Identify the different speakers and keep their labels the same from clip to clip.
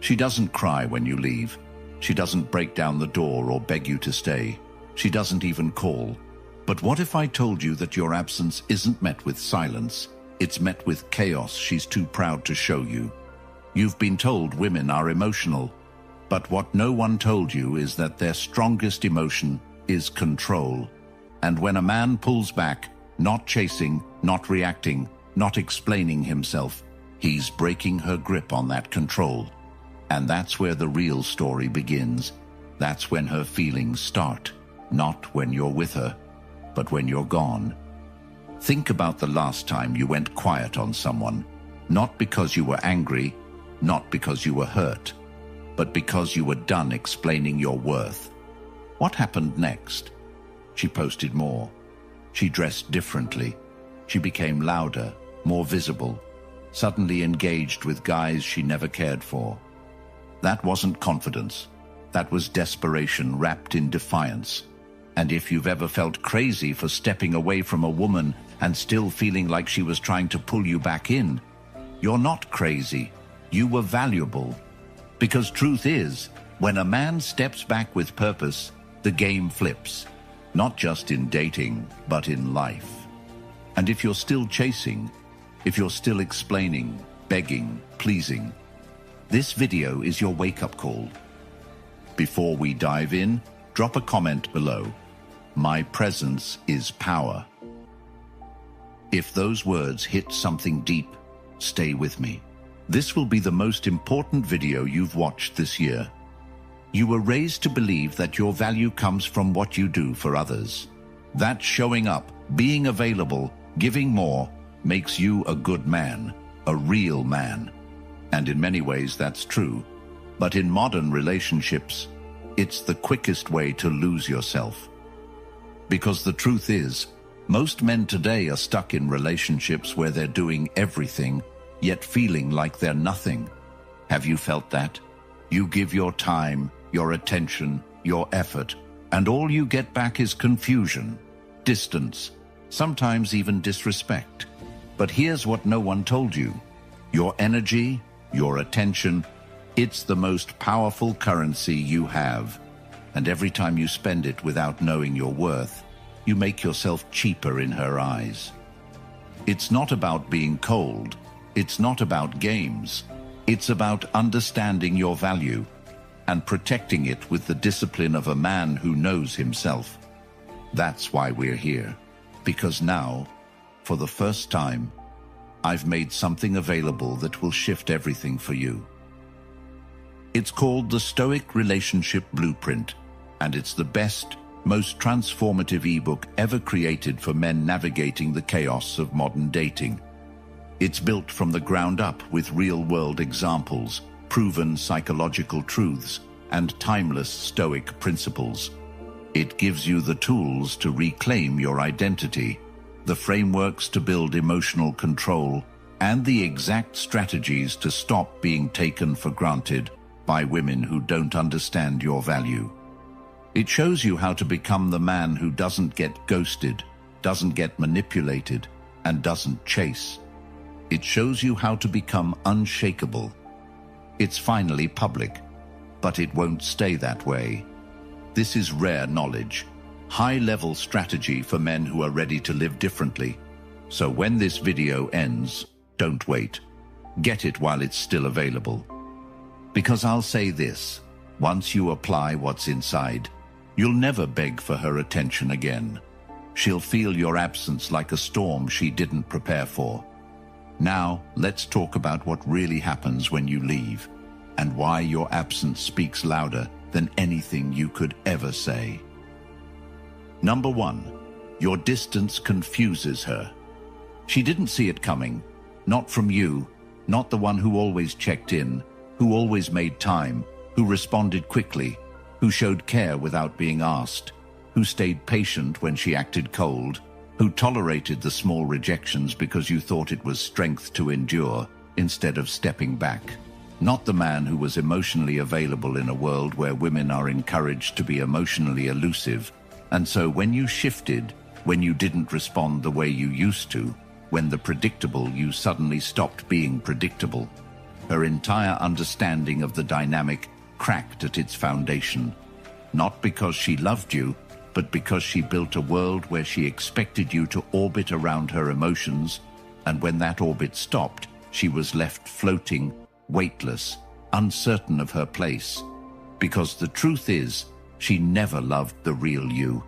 Speaker 1: She doesn't cry when you leave. She doesn't break down the door or beg you to stay. She doesn't even call. But what if I told you that your absence isn't met with silence? It's met with chaos she's too proud to show you. You've been told women are emotional, but what no one told you is that their strongest emotion is control. And when a man pulls back, not chasing, not reacting, not explaining himself, he's breaking her grip on that control. And that's where the real story begins. That's when her feelings start, not when you're with her, but when you're gone. Think about the last time you went quiet on someone, not because you were angry, not because you were hurt, but because you were done explaining your worth. What happened next? She posted more. She dressed differently. She became louder, more visible, suddenly engaged with guys she never cared for. That wasn't confidence. That was desperation wrapped in defiance. And if you've ever felt crazy for stepping away from a woman and still feeling like she was trying to pull you back in, you're not crazy. You were valuable. Because truth is, when a man steps back with purpose, the game flips. Not just in dating, but in life. And if you're still chasing, if you're still explaining, begging, pleasing, this video is your wake-up call. Before we dive in, drop a comment below. My presence is power. If those words hit something deep, stay with me. This will be the most important video you've watched this year. You were raised to believe that your value comes from what you do for others. That showing up, being available, giving more, makes you a good man, a real man. And in many ways that's true. But in modern relationships, it's the quickest way to lose yourself. Because the truth is, most men today are stuck in relationships where they're doing everything, yet feeling like they're nothing. Have you felt that? You give your time, your attention, your effort, and all you get back is confusion, distance, sometimes even disrespect. But here's what no one told you. Your energy, your attention, it's the most powerful currency you have. And every time you spend it without knowing your worth, you make yourself cheaper in her eyes. It's not about being cold. It's not about games. It's about understanding your value and protecting it with the discipline of a man who knows himself. That's why we're here. Because now, for the first time, I've made something available that will shift everything for you. It's called the Stoic Relationship Blueprint, and it's the best, most transformative ebook ever created for men navigating the chaos of modern dating. It's built from the ground up with real-world examples, proven psychological truths, and timeless Stoic principles. It gives you the tools to reclaim your identity, the frameworks to build emotional control, and the exact strategies to stop being taken for granted by women who don't understand your value. It shows you how to become the man who doesn't get ghosted, doesn't get manipulated, and doesn't chase. It shows you how to become unshakable. It's finally public, but it won't stay that way. This is rare knowledge, high-level strategy for men who are ready to live differently. So when this video ends, don't wait. Get it while it's still available. Because I'll say this, once you apply what's inside, you'll never beg for her attention again. She'll feel your absence like a storm she didn't prepare for. Now, let's talk about what really happens when you leave, and why your absence speaks louder than anything you could ever say. Number 1, your distance confuses her. She didn't see it coming, not from you, not the one who always checked in, who always made time, who responded quickly, who showed care without being asked, who stayed patient when she acted cold, who tolerated the small rejections because you thought it was strength to endure instead of stepping back. Not the man who was emotionally available in a world where women are encouraged to be emotionally elusive. And so when you shifted, when you didn't respond the way you used to, when the predictable you suddenly stopped being predictable, Her entire understanding of the dynamic cracked at its foundation. Not because she loved you, but because she built a world where she expected you to orbit around her emotions, and when that orbit stopped, she was left floating, weightless, uncertain of her place. Because the truth is, she never loved the real you.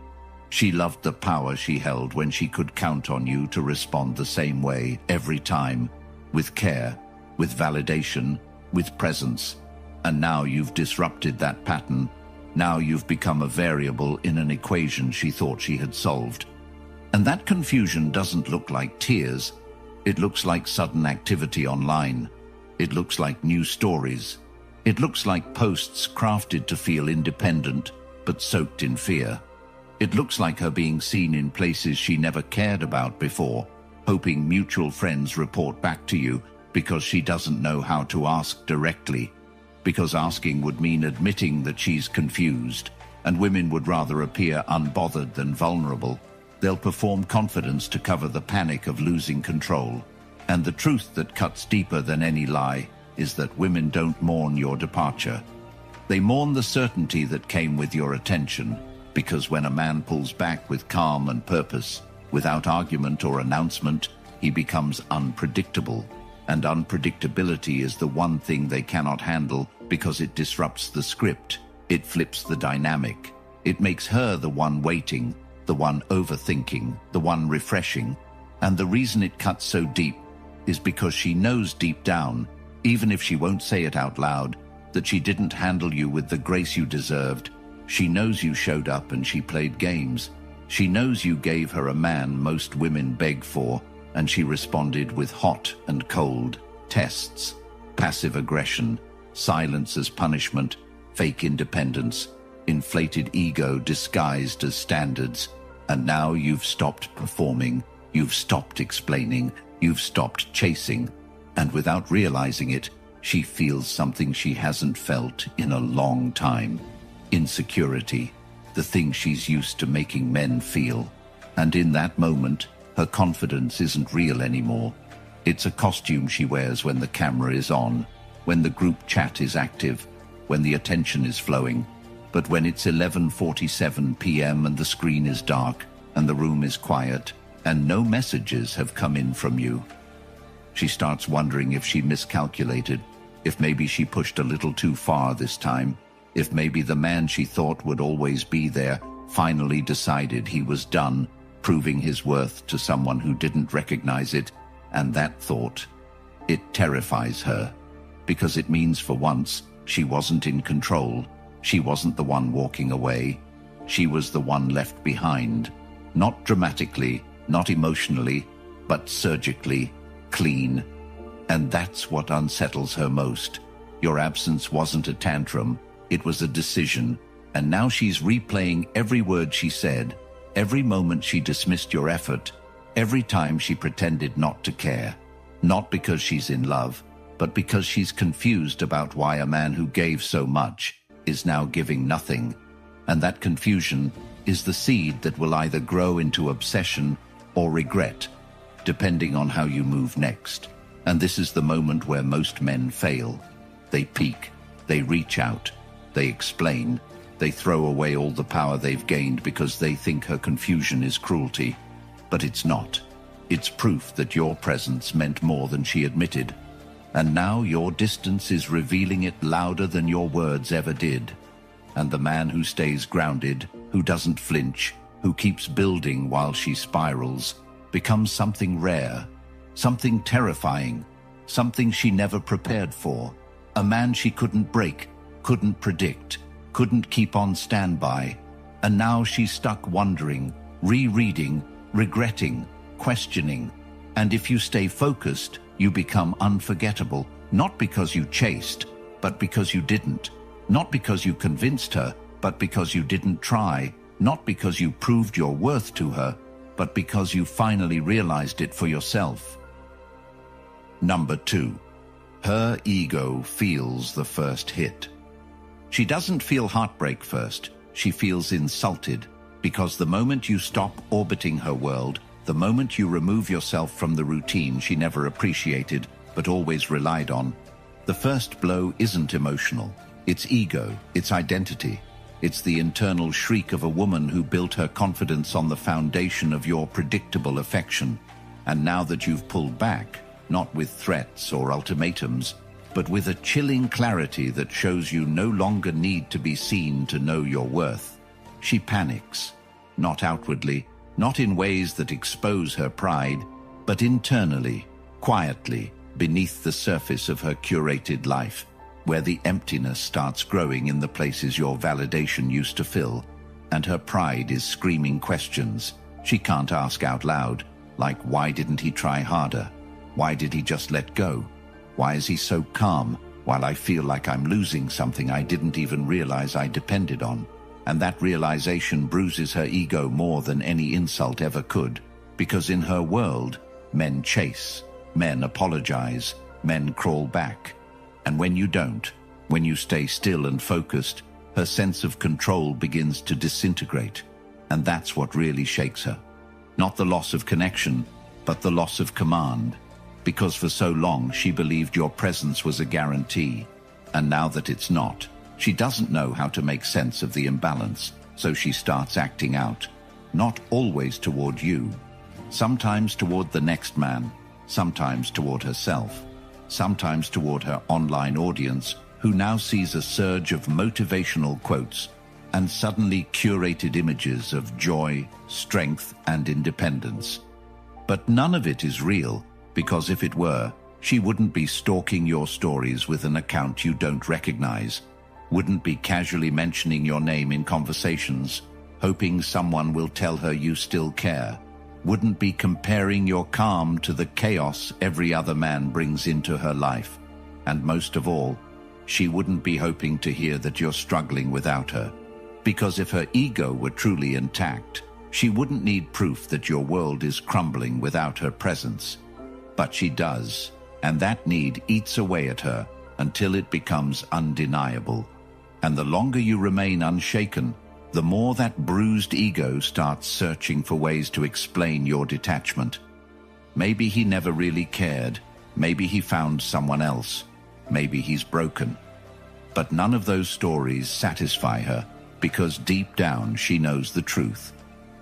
Speaker 1: She loved the power she held when she could count on you to respond the same way every time, with care, with validation, with presence. And now you've disrupted that pattern. Now you've become a variable in an equation she thought she had solved. And that confusion doesn't look like tears. It looks like sudden activity online. It looks like new stories. It looks like posts crafted to feel independent, but soaked in fear. It looks like her being seen in places she never cared about before, hoping mutual friends report back to you because she doesn't know how to ask directly, because asking would mean admitting that she's confused, and women would rather appear unbothered than vulnerable. They'll perform confidence to cover the panic of losing control. And the truth that cuts deeper than any lie is that women don't mourn your departure. They mourn the certainty that came with your attention, because when a man pulls back with calm and purpose, without argument or announcement, he becomes unpredictable. And unpredictability is the one thing they cannot handle because it disrupts the script. It flips the dynamic. It makes her the one waiting, the one overthinking, the one refreshing. And the reason it cuts so deep is because she knows deep down, even if she won't say it out loud, that she didn't handle you with the grace you deserved. She knows you showed up and she played games. She knows you gave her a man most women beg for, and she responded with hot and cold tests, passive aggression, silence as punishment, fake independence, inflated ego disguised as standards. And now you've stopped performing, you've stopped explaining, you've stopped chasing, and without realizing it, she feels something she hasn't felt in a long time. Insecurity, the thing she's used to making men feel. And in that moment, her confidence isn't real anymore. It's a costume she wears when the camera is on, when the group chat is active, when the attention is flowing. But when it's 11:47 p.m. and the screen is dark, and the room is quiet, and no messages have come in from you, she starts wondering if she miscalculated, if maybe she pushed a little too far this time, if maybe the man she thought would always be there finally decided he was done, proving his worth to someone who didn't recognize it. And that thought, it terrifies her, because it means for once she wasn't in control. She wasn't the one walking away. She was the one left behind. Not dramatically, not emotionally, but surgically, clean. And that's what unsettles her most. Your absence wasn't a tantrum, it was a decision. And now she's replaying every word she said, every moment she dismissed your effort, every time she pretended not to care. Not because she's in love, but because she's confused about why a man who gave so much is now giving nothing. And that confusion is the seed that will either grow into obsession or regret, depending on how you move next. And this is the moment where most men fail. They peek, they reach out, they explain, they throw away all the power they've gained because they think her confusion is cruelty. But it's not. It's proof that your presence meant more than she admitted. And now your distance is revealing it louder than your words ever did. And the man who stays grounded, who doesn't flinch, who keeps building while she spirals, becomes something rare, something terrifying, something she never prepared for. A man she couldn't break, couldn't predict, couldn't keep on standby. And now she's stuck wondering, rereading, regretting, questioning. And if you stay focused, you become unforgettable, not because you chased, but because you didn't. Not because you convinced her, but because you didn't try. Not because you proved your worth to her, but because you finally realized it for yourself. Number 2. Her ego feels the first hit. She doesn't feel heartbreak first. She feels insulted, because the moment you stop orbiting her world, the moment you remove yourself from the routine she never appreciated but always relied on, The first blow isn't emotional. It's ego, it's identity. It's the internal shriek of a woman who built her confidence on the foundation of your predictable affection. And now that you've pulled back, not with threats or ultimatums, but with a chilling clarity that shows you no longer need to be seen to know your worth, she panics. Not outwardly, not in ways that expose her pride, but internally, quietly, beneath the surface of her curated life, where the emptiness starts growing in the places your validation used to fill, and her pride is screaming questions she can't ask out loud, like why didn't he try harder? Why did he just let go? Why is he so calm while I feel like I'm losing something I didn't even realize I depended on? And that realization bruises her ego more than any insult ever could, because in her world, men chase, men apologize, men crawl back. And when you don't, when you stay still and focused, her sense of control begins to disintegrate. And that's what really shakes her. Not the loss of connection, but the loss of command. Because for so long she believed your presence was a guarantee. And now that it's not, she doesn't know how to make sense of the imbalance, so she starts acting out. Not always toward you. Sometimes toward the next man, sometimes toward herself, sometimes toward her online audience, who now sees a surge of motivational quotes and suddenly curated images of joy, strength, and independence. But none of it is real, because if it were, she wouldn't be stalking your stories with an account you don't recognize, wouldn't be casually mentioning your name in conversations, hoping someone will tell her you still care, wouldn't be comparing your calm to the chaos every other man brings into her life. And most of all, she wouldn't be hoping to hear that you're struggling without her. Because if her ego were truly intact, she wouldn't need proof that your world is crumbling without her presence. But she does, and that need eats away at her until it becomes undeniable. And the longer you remain unshaken, the more that bruised ego starts searching for ways to explain your detachment. Maybe he never really cared. Maybe he found someone else. Maybe he's broken. But none of those stories satisfy her, because deep down she knows the truth.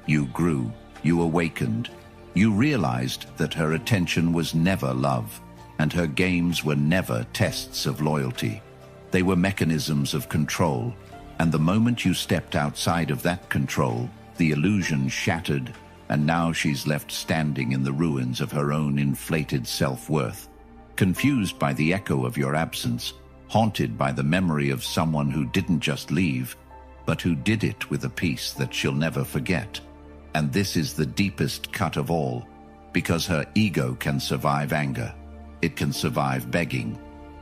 Speaker 1: You grew, you awakened, you realized that her attention was never love, and her games were never tests of loyalty. They were mechanisms of control, and the moment you stepped outside of that control, the illusion shattered, and now she's left standing in the ruins of her own inflated self-worth, confused by the echo of your absence, haunted by the memory of someone who didn't just leave, but who did it with a peace that she'll never forget. And this is the deepest cut of all, because her ego can survive anger. It can survive begging.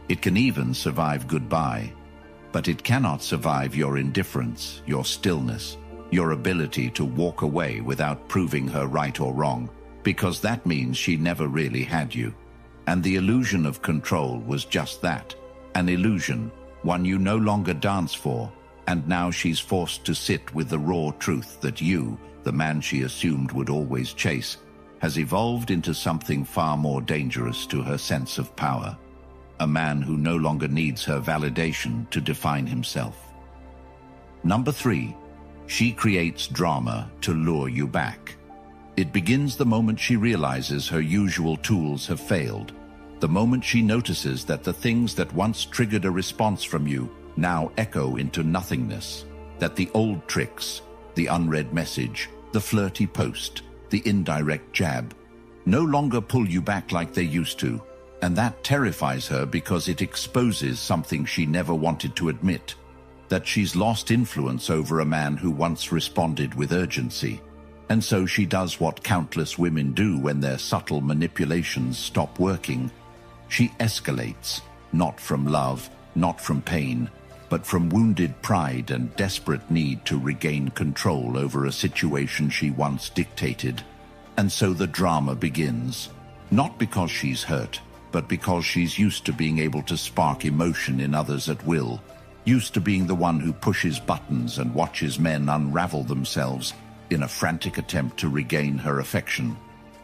Speaker 1: It can even survive goodbye. But it cannot survive your indifference, your stillness, your ability to walk away without proving her right or wrong, because that means she never really had you. And the illusion of control was just that, an illusion, one you no longer dance for, and now she's forced to sit with the raw truth that you, the man she assumed would always chase, has evolved into something far more dangerous to her sense of power. A man who no longer needs her validation to define himself. Number 3, she creates drama to lure you back. It begins the moment she realizes her usual tools have failed, the moment she notices that the things that once triggered a response from you now echo into nothingness, that the old tricks, the unread message, the flirty post, the indirect jab, no longer pull you back like they used to. And that terrifies her because it exposes something she never wanted to admit, that she's lost influence over a man who once responded with urgency. And so she does what countless women do when their subtle manipulations stop working. She escalates, not from love, not from pain, but from wounded pride and desperate need to regain control over a situation she once dictated. And so the drama begins, not because she's hurt, but because she's used to being able to spark emotion in others at will, used to being the one who pushes buttons and watches men unravel themselves in a frantic attempt to regain her affection.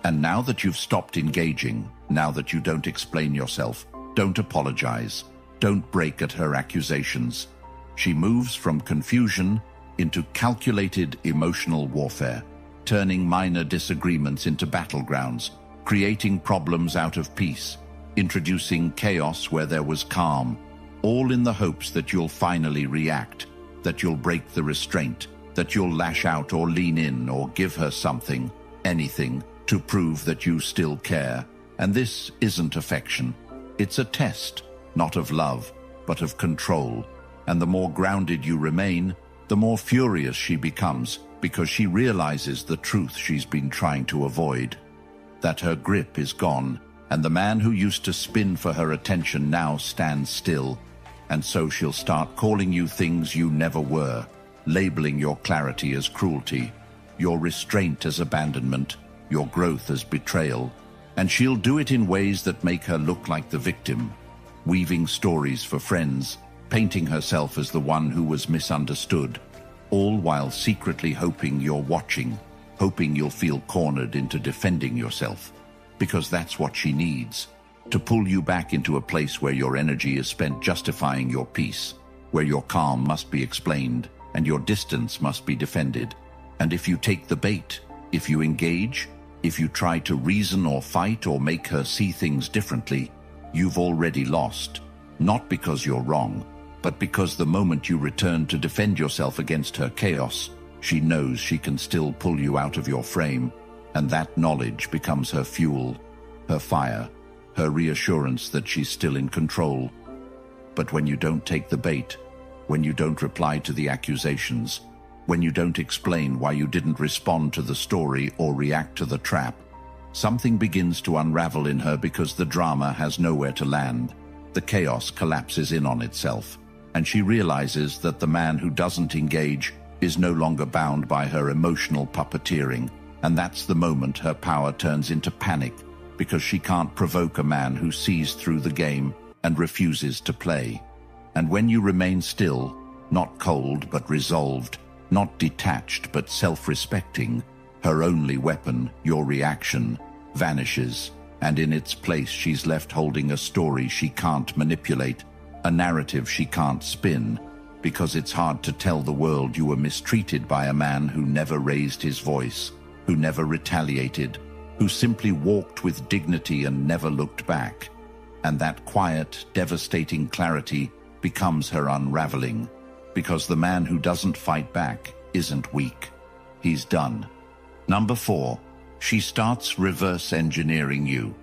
Speaker 1: And now that you've stopped engaging, now that you don't explain yourself, don't apologize, don't break at her accusations. She moves from confusion into calculated emotional warfare, turning minor disagreements into battlegrounds, creating problems out of peace, introducing chaos where there was calm, all in the hopes that you'll finally react, that you'll break the restraint, that you'll lash out or lean in or give her something, anything, to prove that you still care. And this isn't affection. It's a test, not of love, but of control. And the more grounded you remain, the more furious she becomes, because she realizes the truth she's been trying to avoid. That her grip is gone, and the man who used to spin for her attention now stands still. And so she'll start calling you things you never were, labeling your clarity as cruelty, your restraint as abandonment, your growth as betrayal. And she'll do it in ways that make her look like the victim, weaving stories for friends, painting herself as the one who was misunderstood, all while secretly hoping you're watching, hoping you'll feel cornered into defending yourself, because that's what she needs, to pull you back into a place where your energy is spent justifying your peace, where your calm must be explained and your distance must be defended. And if you take the bait, if you engage, if you try to reason or fight or make her see things differently, you've already lost, not because you're wrong, but because the moment you return to defend yourself against her chaos, she knows she can still pull you out of your frame, and that knowledge becomes her fuel, her fire, her reassurance that she's still in control. But when you don't take the bait, when you don't reply to the accusations, when you don't explain why you didn't respond to the story or react to the trap, something begins to unravel in her because the drama has nowhere to land. The chaos collapses in on itself, and she realizes that the man who doesn't engage is no longer bound by her emotional puppeteering, and that's the moment her power turns into panic, because she can't provoke a man who sees through the game and refuses to play. And when you remain still, not cold but resolved, not detached but self-respecting, her only weapon, your reaction, vanishes, and in its place she's left holding a story she can't manipulate, a narrative she can't spin, because it's hard to tell the world you were mistreated by a man who never raised his voice, who never retaliated, who simply walked with dignity and never looked back. And that quiet, devastating clarity becomes her unraveling, because the man who doesn't fight back isn't weak. He's done. Number 4, she starts reverse engineering you.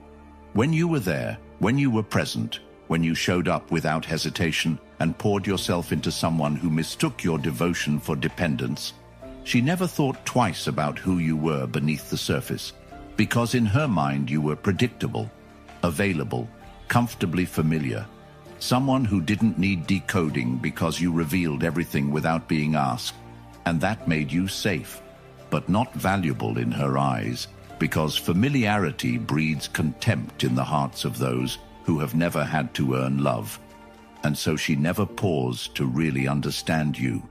Speaker 1: When you were there, when you were present, when you showed up without hesitation and poured yourself into someone who mistook your devotion for dependence, she never thought twice about who you were beneath the surface, because in her mind you were predictable, available, comfortably familiar, someone who didn't need decoding because you revealed everything without being asked, and that made you safe, but not valuable in her eyes, because familiarity breeds contempt in the hearts of those who have never had to earn love. And so she never paused to really understand you,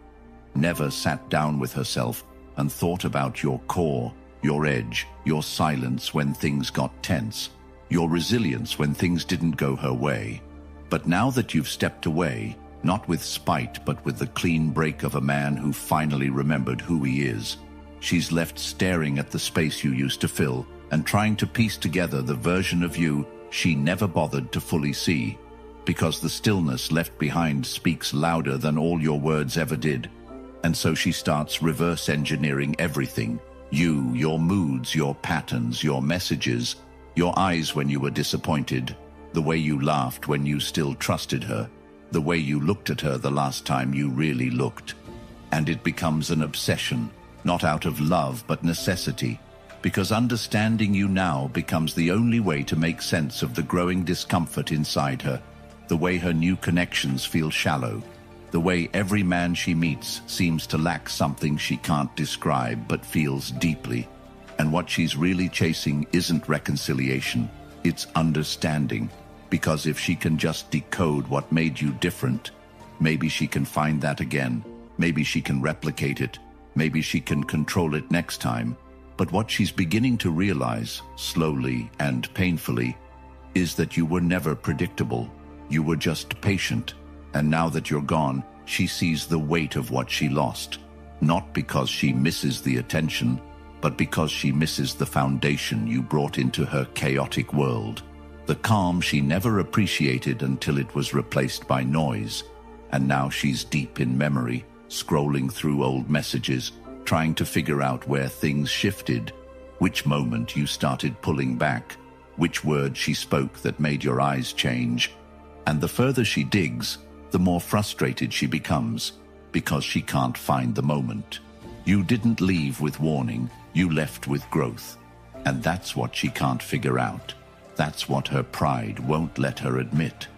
Speaker 1: never sat down with herself and thought about your core, your edge, your silence when things got tense, your resilience when things didn't go her way. But now that you've stepped away, not with spite but with the clean break of a man who finally remembered who he is, she's left staring at the space you used to fill and trying to piece together the version of you she never bothered to fully see, because the stillness left behind speaks louder than all your words ever did. And so she starts reverse engineering everything. You, your moods, your patterns, your messages, your eyes when you were disappointed, the way you laughed when you still trusted her, the way you looked at her the last time you really looked. And it becomes an obsession, not out of love but necessity, because understanding you now becomes the only way to make sense of the growing discomfort inside her, the way her new connections feel shallow, the way every man she meets seems to lack something she can't describe but feels deeply. And what she's really chasing isn't reconciliation, it's understanding, because if she can just decode what made you different, maybe she can find that again, maybe she can replicate it, maybe she can control it next time. But what she's beginning to realize, slowly and painfully, is that you were never predictable. You were just patient, and now that you're gone, she sees the weight of what she lost, not because she misses the attention, but because she misses the foundation you brought into her chaotic world. The calm she never appreciated until it was replaced by noise, and now she's deep in memory, scrolling through old messages, trying to figure out where things shifted, which moment you started pulling back, which word she spoke that made your eyes change. And the further she digs, the more frustrated she becomes, because she can't find the moment. You didn't leave with warning, you left with growth. And that's what she can't figure out. That's what her pride won't let her admit.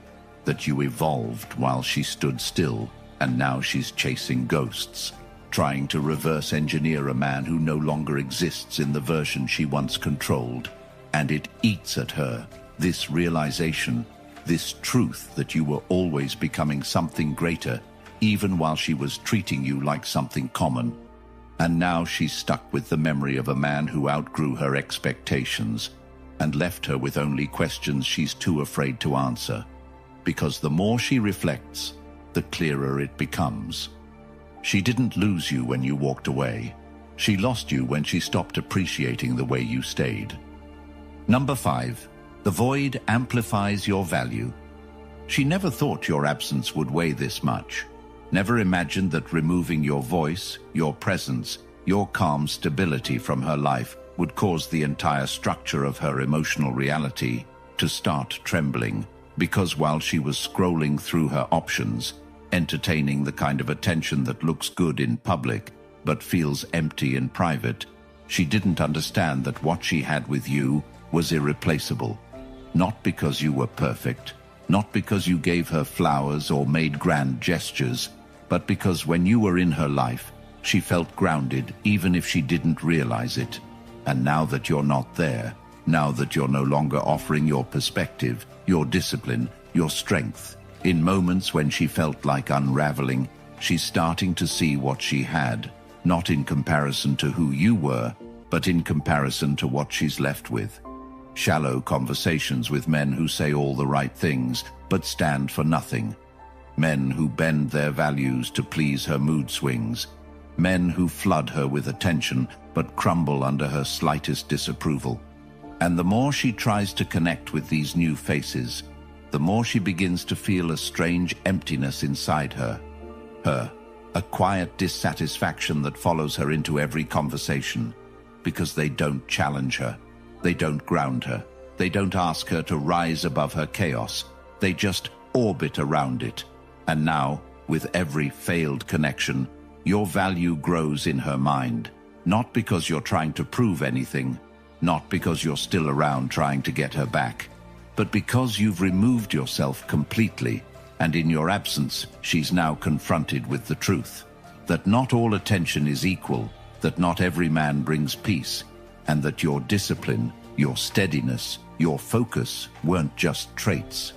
Speaker 1: That you evolved while she stood still, and now she's chasing ghosts, trying to reverse engineer a man who no longer exists in the version she once controlled. And it eats at her, this realization, this truth that you were always becoming something greater, even while she was treating you like something common. And now she's stuck with the memory of a man who outgrew her expectations and left her with only questions she's too afraid to answer. Because the more she reflects, the clearer it becomes. She didn't lose you when you walked away. She lost you when she stopped appreciating the way you stayed. Number 5. The void amplifies your value. She never thought your absence would weigh this much. Never imagined that removing your voice, your presence, your calm stability from her life would cause the entire structure of her emotional reality to start trembling, because while she was scrolling through her options, entertaining the kind of attention that looks good in public but feels empty in private, she didn't understand that what she had with you was irreplaceable. Not because you were perfect, not because you gave her flowers or made grand gestures, but because when you were in her life, she felt grounded even if she didn't realize it. And now that you're not there, now that you're no longer offering your perspective, your discipline, your strength, in moments when she felt like unraveling, she's starting to see what she had, not in comparison to who you were, but in comparison to what she's left with. Shallow conversations with men who say all the right things, but stand for nothing. Men who bend their values to please her mood swings. Men who flood her with attention, but crumble under her slightest disapproval. And the more she tries to connect with these new faces, the more she begins to feel a strange emptiness inside her. A quiet dissatisfaction that follows her into every conversation, because they don't challenge her. They don't ground her. They don't ask her to rise above her chaos. They just orbit around it. And now, with every failed connection, your value grows in her mind. Not because you're trying to prove anything, not because you're still around trying to get her back, but because you've removed yourself completely, and in your absence, she's now confronted with the truth. That not all attention is equal, that not every man brings peace, and that your discipline, your steadiness, your focus weren't just traits.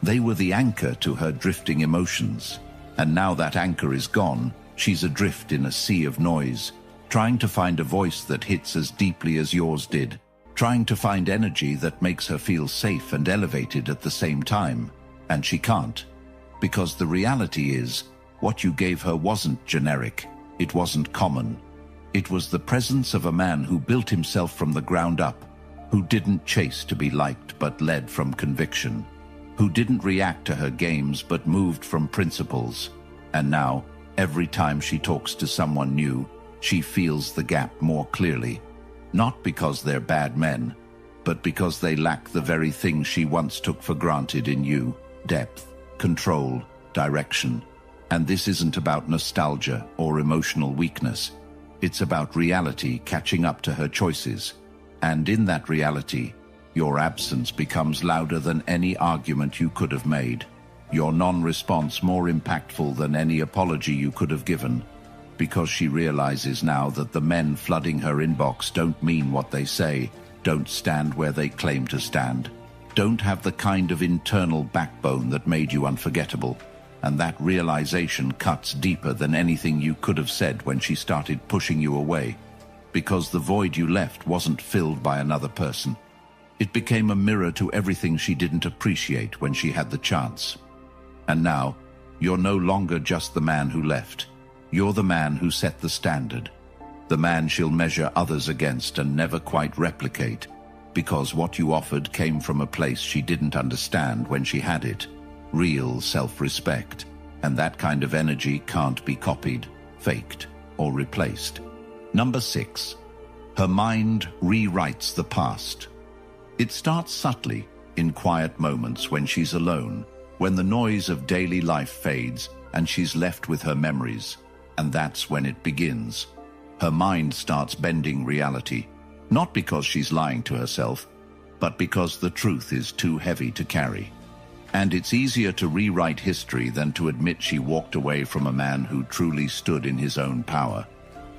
Speaker 1: They were the anchor to her drifting emotions. And now that anchor is gone, she's adrift in a sea of noise, trying to find a voice that hits as deeply as yours did, trying to find energy that makes her feel safe and elevated at the same time. And she can't, because the reality is, what you gave her wasn't generic, it wasn't common. It was the presence of a man who built himself from the ground up, who didn't chase to be liked but led from conviction, who didn't react to her games but moved from principles. And now, every time she talks to someone new, she feels the gap more clearly, not because they're bad men, but because they lack the very thing she once took for granted in you: depth, control, direction. And this isn't about nostalgia or emotional weakness. It's about reality catching up to her choices. And in that reality, your absence becomes louder than any argument you could have made. Your non-response more impactful than any apology you could have given. Because she realizes now that the men flooding her inbox don't mean what they say, don't stand where they claim to stand, don't have the kind of internal backbone that made you unforgettable. And that realization cuts deeper than anything you could have said when she started pushing you away. Because the void you left wasn't filled by another person. It became a mirror to everything she didn't appreciate when she had the chance. And now, you're no longer just the man who left. You're the man who set the standard. The man she'll measure others against and never quite replicate, because what you offered came from a place she didn't understand when she had it. Real self-respect. And that kind of energy can't be copied, faked, or replaced. Number 6. Her mind rewrites the past. It starts subtly, in quiet moments when she's alone, when the noise of daily life fades and she's left with her memories. And that's when it begins. Her mind starts bending reality, not because she's lying to herself, but because the truth is too heavy to carry. And it's easier to rewrite history than to admit she walked away from a man who truly stood in his own power.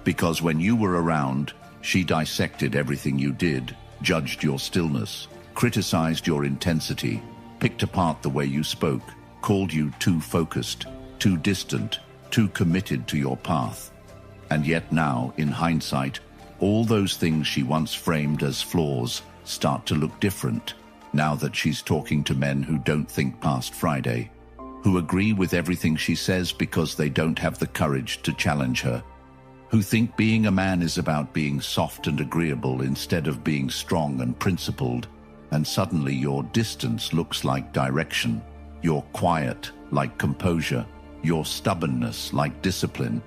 Speaker 1: Because when you were around, she dissected everything you did, judged your stillness, criticized your intensity, picked apart the way you spoke, called you too focused, too distant, too committed to your path. And yet now, in hindsight, all those things she once framed as flaws start to look different, now that she's talking to men who don't think past Friday, who agree with everything she says because they don't have the courage to challenge her, who think being a man is about being soft and agreeable instead of being strong and principled, and suddenly your distance looks like direction, your quiet like composure, your stubbornness like discipline,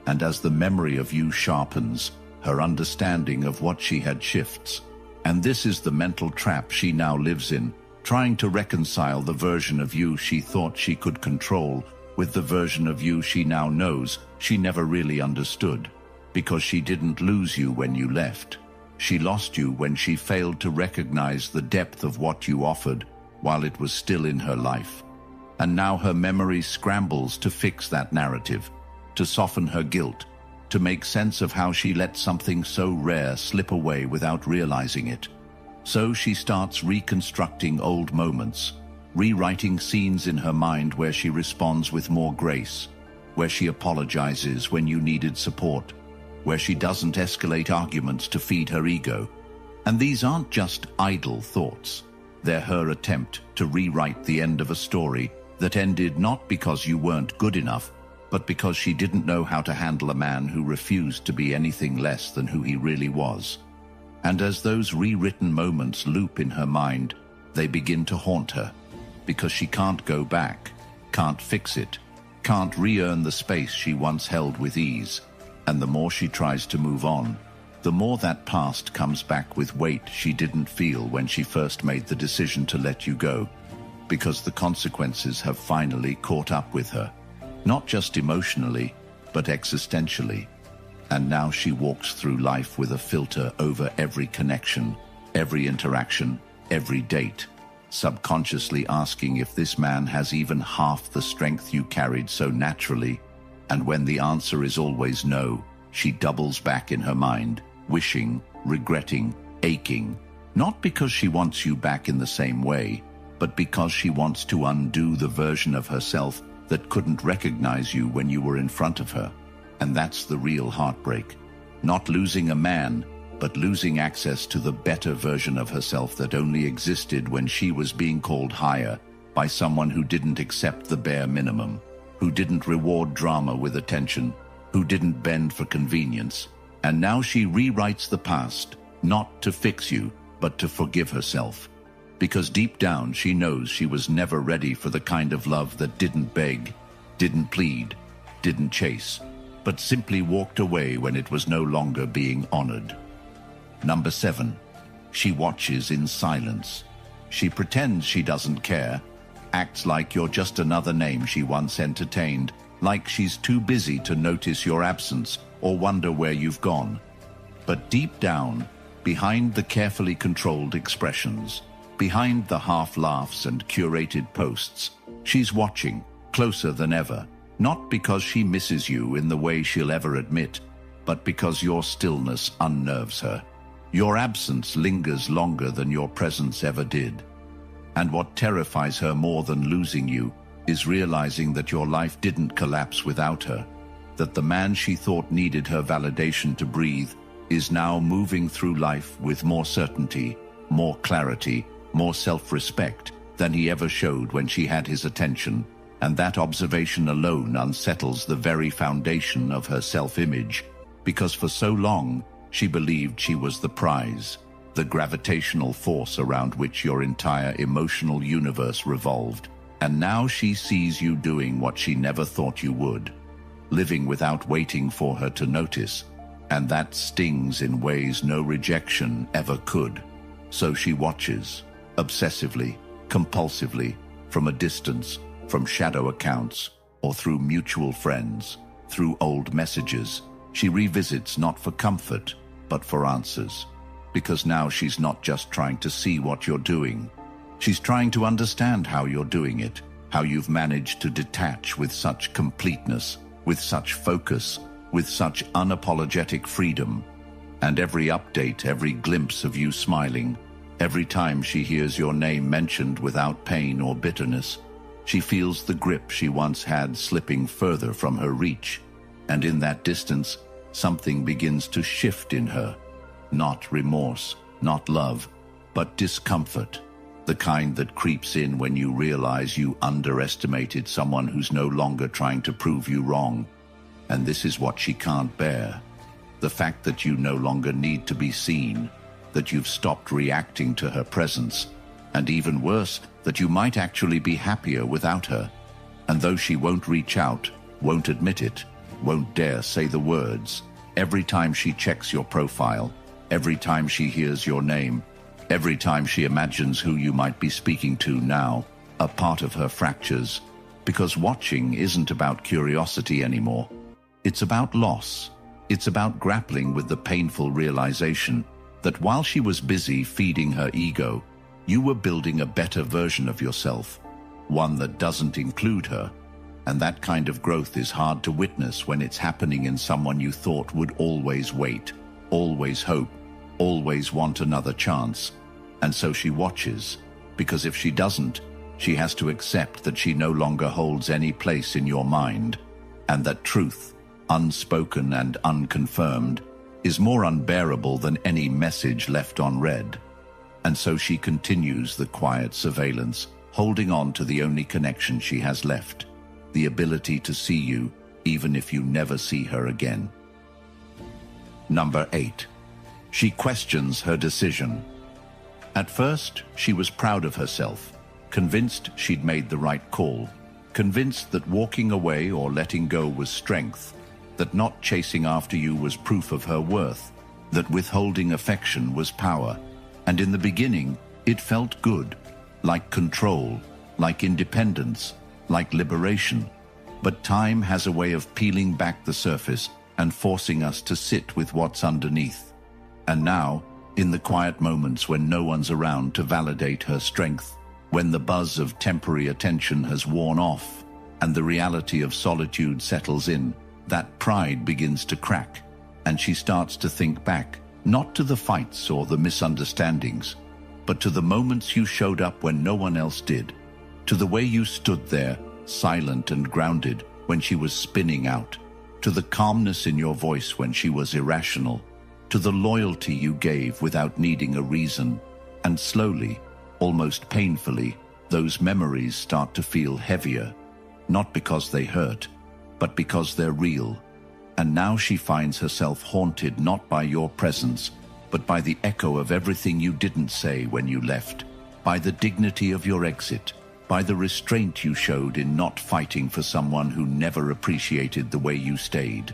Speaker 1: and as the memory of you sharpens, her understanding of what she had shifts. And this is the mental trap she now lives in, trying to reconcile the version of you she thought she could control with the version of you she now knows she never really understood. Because she didn't lose you when you left. She lost you when she failed to recognize the depth of what you offered while it was still in her life. And now her memory scrambles to fix that narrative, to soften her guilt, to make sense of how she let something so rare slip away without realizing it. So she starts reconstructing old moments, rewriting scenes in her mind where she responds with more grace, where she apologizes when you needed support, where she doesn't escalate arguments to feed her ego. And these aren't just idle thoughts. They're her attempt to rewrite the end of a story that ended not because you weren't good enough, but because she didn't know how to handle a man who refused to be anything less than who he really was. And as those rewritten moments loop in her mind, they begin to haunt her, because she can't go back, can't fix it, can't re-earn the space she once held with ease. And the more she tries to move on, the more that past comes back with weight she didn't feel when she first made the decision to let you go, because the consequences have finally caught up with her, not just emotionally, but existentially. And now she walks through life with a filter over every connection, every interaction, every date, subconsciously asking if this man has even half the strength you carried so naturally. And when the answer is always no, she doubles back in her mind, wishing, regretting, aching, not because she wants you back in the same way, but because she wants to undo the version of herself that couldn't recognize you when you were in front of her. And that's the real heartbreak. Not losing a man, but losing access to the better version of herself that only existed when she was being called higher by someone who didn't accept the bare minimum, who didn't reward drama with attention, who didn't bend for convenience. And now she rewrites the past, not to fix you, but to forgive herself. Because deep down she knows she was never ready for the kind of love that didn't beg, didn't plead, didn't chase, but simply walked away when it was no longer being honored. Number 7. She watches in silence. She pretends she doesn't care, acts like you're just another name she once entertained, like she's too busy to notice your absence or wonder where you've gone. But deep down, behind the carefully controlled expressions, behind the half-laughs and curated posts, she's watching, closer than ever, not because she misses you in the way she'll ever admit, but because your stillness unnerves her. Your absence lingers longer than your presence ever did. And what terrifies her more than losing you is realizing that your life didn't collapse without her, that the man she thought needed her validation to breathe is now moving through life with more certainty, more clarity, more self-respect than he ever showed when she had his attention, and that observation alone unsettles the very foundation of her self-image, because for so long she believed she was the prize, the gravitational force around which your entire emotional universe revolved. And now she sees you doing what she never thought you would, living without waiting for her to notice, and that stings in ways no rejection ever could. So she watches, obsessively, compulsively, from a distance, from shadow accounts, or through mutual friends, through old messages. She revisits not for comfort, but for answers. Because now she's not just trying to see what you're doing. She's trying to understand how you're doing it, how you've managed to detach with such completeness, with such focus, with such unapologetic freedom. And every update, every glimpse of you smiling, every time she hears your name mentioned without pain or bitterness, she feels the grip she once had slipping further from her reach. And in that distance, something begins to shift in her. Not remorse, not love, but discomfort. The kind that creeps in when you realize you underestimated someone who's no longer trying to prove you wrong. And this is what she can't bear. The fact that you no longer need to be seen, that you've stopped reacting to her presence, and even worse, that you might actually be happier without her. And though she won't reach out, won't admit it, won't dare say the words, every time she checks your profile, every time she hears your name, every time she imagines who you might be speaking to now, a part of her fractures. Because watching isn't about curiosity anymore. It's about loss. It's about grappling with the painful realization that while she was busy feeding her ego, you were building a better version of yourself, one that doesn't include her. And that kind of growth is hard to witness when it's happening in someone you thought would always wait, always hope, always want another chance. And so she watches, because if she doesn't, she has to accept that she no longer holds any place in your mind, and that truth, unspoken and unconfirmed, is more unbearable than any message left unread. And so she continues the quiet surveillance, holding on to the only connection she has left, the ability to see you, even if you never see her again. Number 8. She questions her decision. At first, she was proud of herself, convinced she'd made the right call, convinced that walking away or letting go was strength, that not chasing after you was proof of her worth, that withholding affection was power. And in the beginning, it felt good, like control, like independence, like liberation. But time has a way of peeling back the surface and forcing us to sit with what's underneath. And now, in the quiet moments when no one's around to validate her strength, when the buzz of temporary attention has worn off and the reality of solitude settles in, that pride begins to crack, and she starts to think back, not to the fights or the misunderstandings, but to the moments you showed up when no one else did, to the way you stood there, silent and grounded, when she was spinning out, to the calmness in your voice when she was irrational, to the loyalty you gave without needing a reason. And slowly, almost painfully, those memories start to feel heavier, not because they hurt, but because they're real. And now she finds herself haunted not by your presence, but by the echo of everything you didn't say when you left, by the dignity of your exit, by the restraint you showed in not fighting for someone who never appreciated the way you stayed.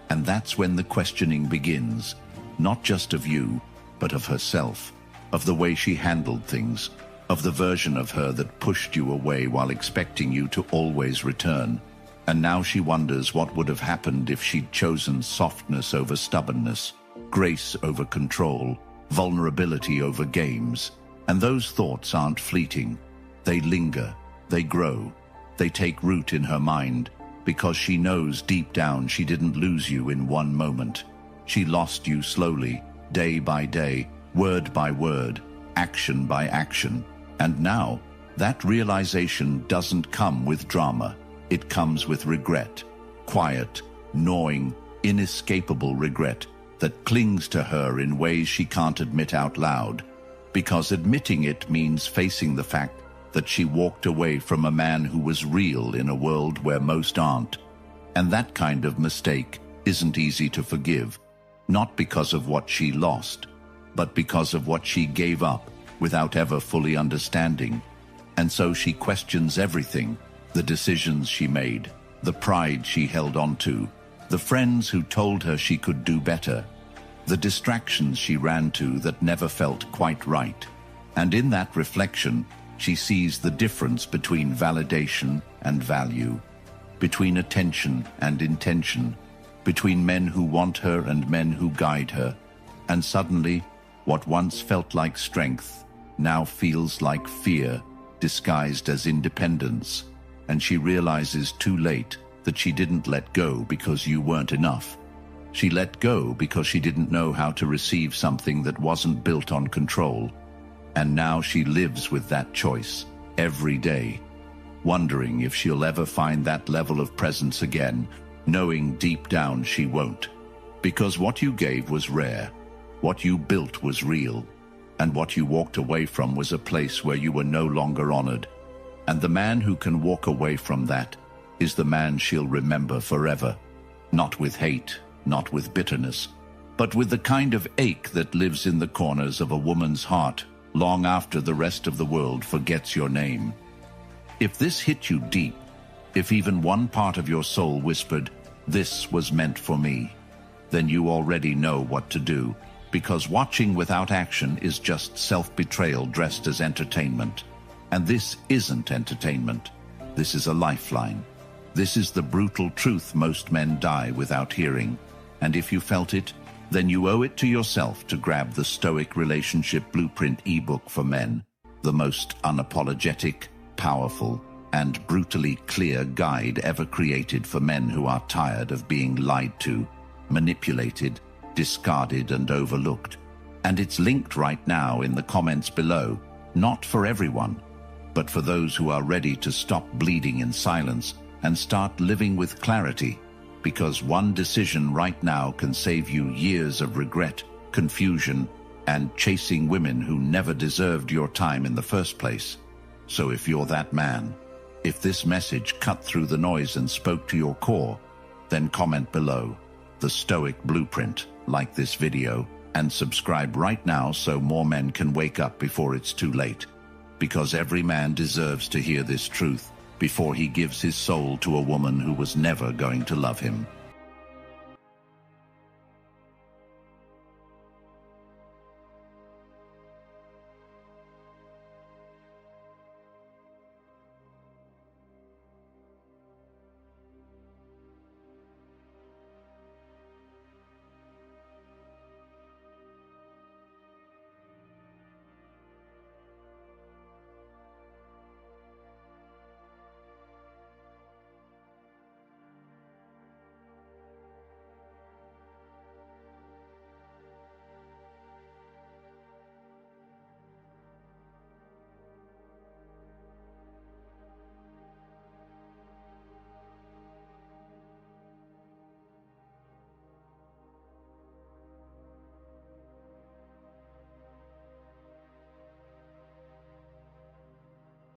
Speaker 1: And that's when the questioning begins, not just of you, but of herself, of the way she handled things, of the version of her that pushed you away while expecting you to always return. And now she wonders what would have happened if she'd chosen softness over stubbornness, grace over control, vulnerability over games. And those thoughts aren't fleeting. They linger, they grow, they take root in her mind, because she knows deep down she didn't lose you in one moment. She lost you slowly, day by day, word by word, action by action. And now, that realization doesn't come with drama. It comes with regret, quiet, gnawing, inescapable regret that clings to her in ways she can't admit out loud. because admitting it means facing the fact that she walked away from a man who was real in a world where most aren't. And that kind of mistake isn't easy to forgive, not because of what she lost, but because of what she gave up without ever fully understanding. And so she questions everything: the decisions she made, the pride she held on to, the friends who told her she could do better, the distractions she ran to that never felt quite right. And in that reflection, she sees the difference between validation and value, between attention and intention, between men who want her and men who guide her. And suddenly, what once felt like strength now feels like fear disguised as independence. And she realizes too late that she didn't let go because you weren't enough. She let go because she didn't know how to receive something that wasn't built on control. And now she lives with that choice every day, wondering if she'll ever find that level of presence again, knowing deep down she won't. Because what you gave was rare, what you built was real, and what you walked away from was a place where you were no longer honored. And the man who can walk away from that is the man she'll remember forever, not with hate, not with bitterness, but with the kind of ache that lives in the corners of a woman's heart long after the rest of the world forgets your name. If this hit you deep, if even one part of your soul whispered, "This was meant for me," then you already know what to do, because watching without action is just self-betrayal dressed as entertainment. And this isn't entertainment. This is a lifeline. This is the brutal truth most men die without hearing. And if you felt it, then you owe it to yourself to grab the Stoic Relationship Blueprint ebook for men, the most unapologetic, powerful, and brutally clear guide ever created for men who are tired of being lied to, manipulated, discarded, and overlooked. And it's linked right now in the comments below, not for everyone, but for those who are ready to stop bleeding in silence and start living with clarity. Because one decision right now can save you years of regret, confusion, and chasing women who never deserved your time in the first place. So if you're that man, if this message cut through the noise and spoke to your core, then comment below the Stoic Blueprint, like this video, and subscribe right now so more men can wake up before it's too late. Because every man deserves to hear this truth before he gives his soul to a woman who was never going to love him.